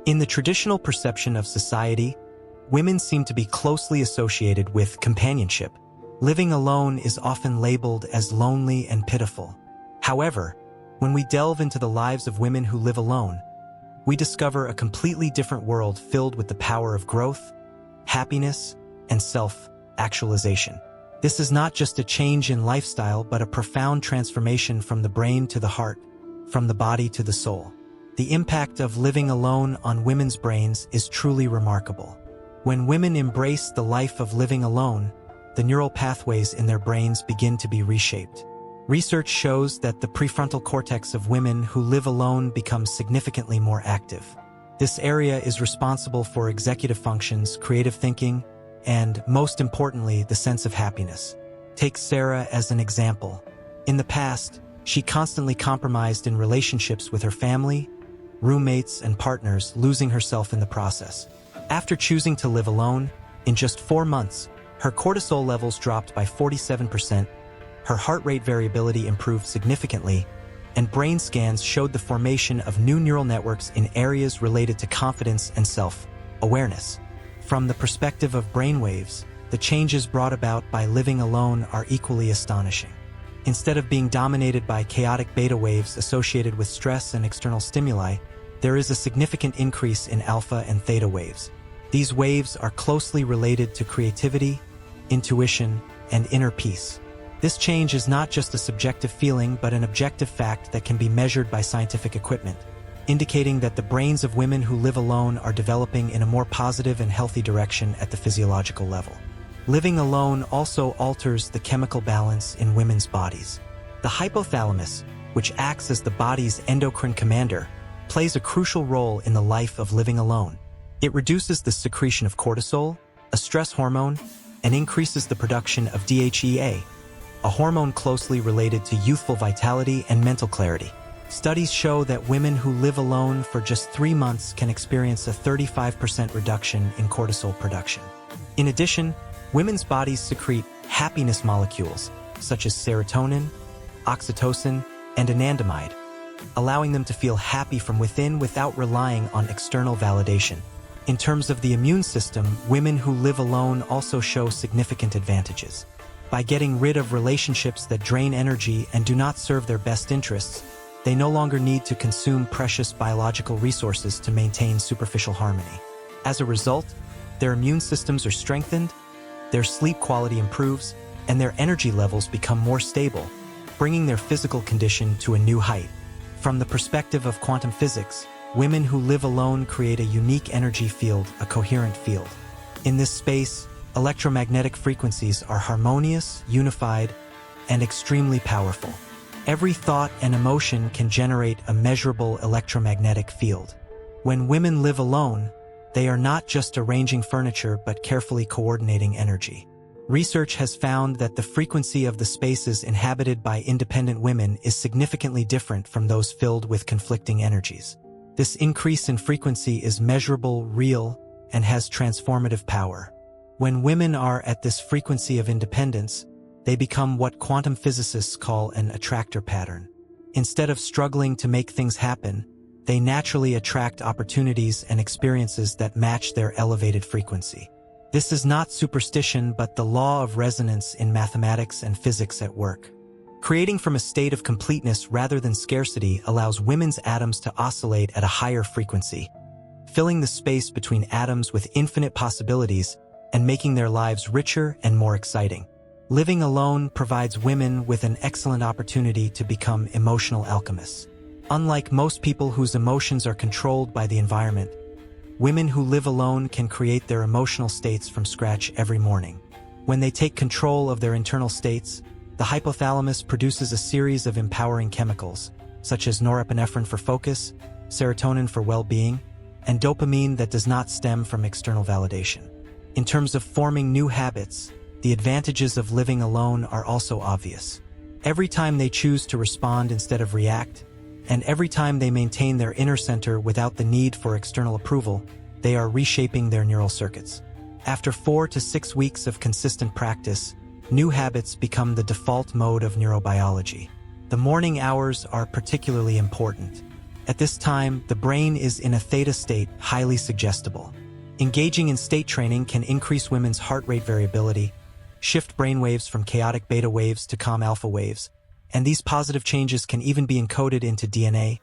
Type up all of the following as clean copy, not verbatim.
In the traditional perception of society, women seem to be closely associated with companionship. Living alone is often labeled as lonely and pitiful. However, when we delve into the lives of women who live alone, we discover a completely different world filled with the power of growth, happiness, and self-actualization. This is not just a change in lifestyle, but a profound transformation from the brain to the heart, from the body to the soul. The impact of living alone on women's brains is truly remarkable. When women embrace the life of living alone, the neural pathways in their brains begin to be reshaped. Research shows that the prefrontal cortex of women who live alone becomes significantly more active. This area is responsible for executive functions, creative thinking, and, most importantly, the sense of happiness. Take Sarah as an example. In the past, she constantly compromised in relationships with her family, roommates, and partners, losing herself in the process. After choosing to live alone, in just 4 months, her cortisol levels dropped by 47%, her heart rate variability improved significantly, and brain scans showed the formation of new neural networks in areas related to confidence and self-awareness. From the perspective of brainwaves, the changes brought about by living alone are equally astonishing. Instead of being dominated by chaotic beta waves associated with stress and external stimuli, there is a significant increase in alpha and theta waves. These waves are closely related to creativity, intuition, and inner peace. This change is not just a subjective feeling, but an objective fact that can be measured by scientific equipment, indicating that the brains of women who live alone are developing in a more positive and healthy direction at the physiological level. Living alone also alters the chemical balance in women's bodies. The hypothalamus, which acts as the body's endocrine commander, plays a crucial role in the life of living alone. It reduces the secretion of cortisol, a stress hormone, and increases the production of DHEA, a hormone closely related to youthful vitality and mental clarity. Studies show that women who live alone for just 3 months can experience a 35% reduction in cortisol production. In addition, women's bodies secrete happiness molecules, such as serotonin, oxytocin, and anandamide, allowing them to feel happy from within without relying on external validation. In terms of the immune system, women who live alone also show significant advantages. By getting rid of relationships that drain energy and do not serve their best interests, they no longer need to consume precious biological resources to maintain superficial harmony. As a result, their immune systems are strengthened, their sleep quality improves, and their energy levels become more stable, bringing their physical condition to a new height. From the perspective of quantum physics, women who live alone create a unique energy field, a coherent field. In this space, electromagnetic frequencies are harmonious, unified, and extremely powerful. Every thought and emotion can generate a measurable electromagnetic field. When women live alone, they are not just arranging furniture but carefully coordinating energy. Research has found that the frequency of the spaces inhabited by independent women is significantly different from those filled with conflicting energies. This increase in frequency is measurable, real, and has transformative power. When women are at this frequency of independence, they become what quantum physicists call an attractor pattern. Instead of struggling to make things happen, they naturally attract opportunities and experiences that match their elevated frequency. This is not superstition, but the law of resonance in mathematics and physics at work. Creating from a state of completeness rather than scarcity allows women's atoms to oscillate at a higher frequency, filling the space between atoms with infinite possibilities and making their lives richer and more exciting. Living alone provides women with an excellent opportunity to become emotional alchemists. Unlike most people whose emotions are controlled by the environment, women who live alone can create their emotional states from scratch every morning. When they take control of their internal states, the hypothalamus produces a series of empowering chemicals, such as norepinephrine for focus, serotonin for well-being, and dopamine that does not stem from external validation. In terms of forming new habits, the advantages of living alone are also obvious. Every time they choose to respond instead of react, and every time they maintain their inner center without the need for external approval, they are reshaping their neural circuits. After 4 to 6 weeks of consistent practice, new habits become the default mode of neurobiology. The morning hours are particularly important. At this time, the brain is in a theta state, highly suggestible. Engaging in state training can increase women's heart rate variability, shift brainwaves from chaotic beta waves to calm alpha waves, and these positive changes can even be encoded into DNA,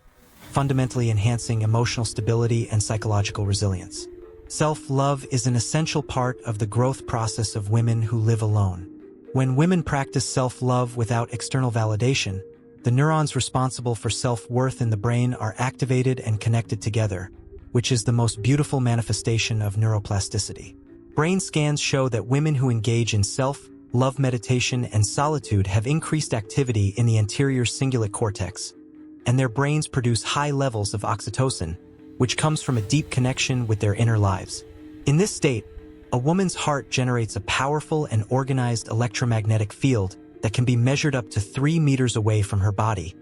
fundamentally enhancing emotional stability and psychological resilience. Self-love is an essential part of the growth process of women who live alone. When women practice self-love without external validation, the neurons responsible for self-worth in the brain are activated and connected together, which is the most beautiful manifestation of neuroplasticity. Brain scans show that women who engage in self-love meditation and solitude have increased activity in the anterior cingulate cortex, and their brains produce high levels of oxytocin, which comes from a deep connection with their inner lives. In this state, a woman's heart generates a powerful and organized electromagnetic field that can be measured up to 3 meters away from her body,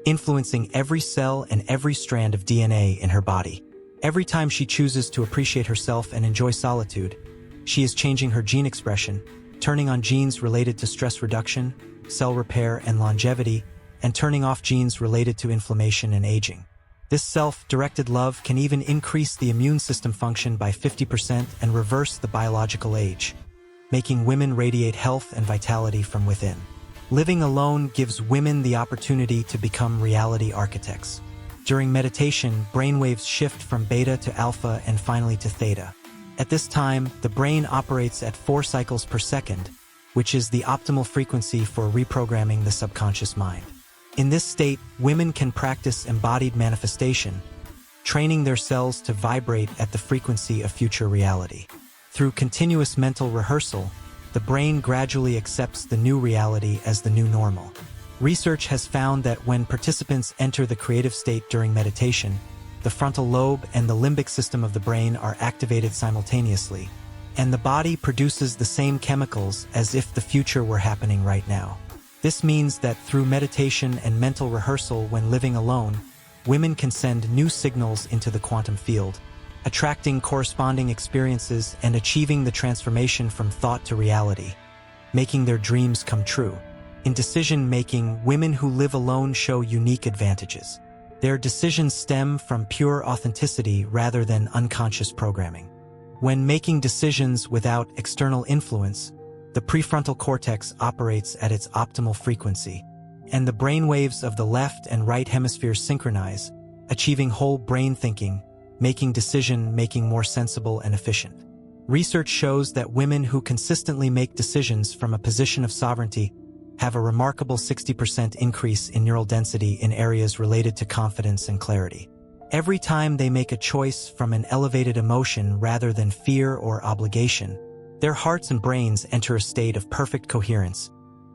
influencing every cell and every strand of DNA in her body. Every time she chooses to appreciate herself and enjoy solitude, she is changing her gene expression, turning on genes related to stress reduction, cell repair, and longevity, and turning off genes related to inflammation and aging. This self-directed love can even increase the immune system function by 50% and reverse the biological age, making women radiate health and vitality from within. Living alone gives women the opportunity to become reality architects. During meditation, brainwaves shift from beta to alpha and finally to theta. At this time, the brain operates at 4 cycles per second, which is the optimal frequency for reprogramming the subconscious mind. In this state, women can practice embodied manifestation, training their cells to vibrate at the frequency of future reality. Through continuous mental rehearsal, the brain gradually accepts the new reality as the new normal. Research has found that when participants enter the creative state during meditation, the frontal lobe and the limbic system of the brain are activated simultaneously, and the body produces the same chemicals as if the future were happening right now. This means that through meditation and mental rehearsal when living alone, women can send new signals into the quantum field, attracting corresponding experiences and achieving the transformation from thought to reality, making their dreams come true. In decision-making, women who live alone show unique advantages. Their decisions stem from pure authenticity rather than unconscious programming. When making decisions without external influence, the prefrontal cortex operates at its optimal frequency, and the brainwaves of the left and right hemispheres synchronize, achieving whole brain thinking, making decision-making more sensible and efficient. Research shows that women who consistently make decisions from a position of sovereignty have a remarkable 60% increase in neural density in areas related to confidence and clarity. Every time they make a choice from an elevated emotion rather than fear or obligation, their hearts and brains enter a state of perfect coherence,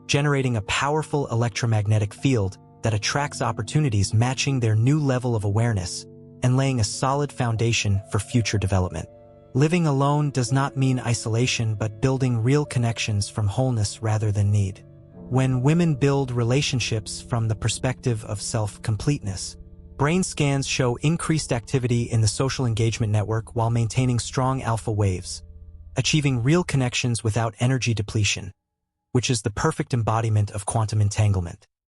generating a powerful electromagnetic field that attracts opportunities matching their new level of awareness and laying a solid foundation for future development. Living alone does not mean isolation but building real connections from wholeness rather than need. When women build relationships from the perspective of self-completeness, brain scans show increased activity in the social engagement network while maintaining strong alpha waves, achieving real connections without energy depletion, which is the perfect embodiment of quantum entanglement.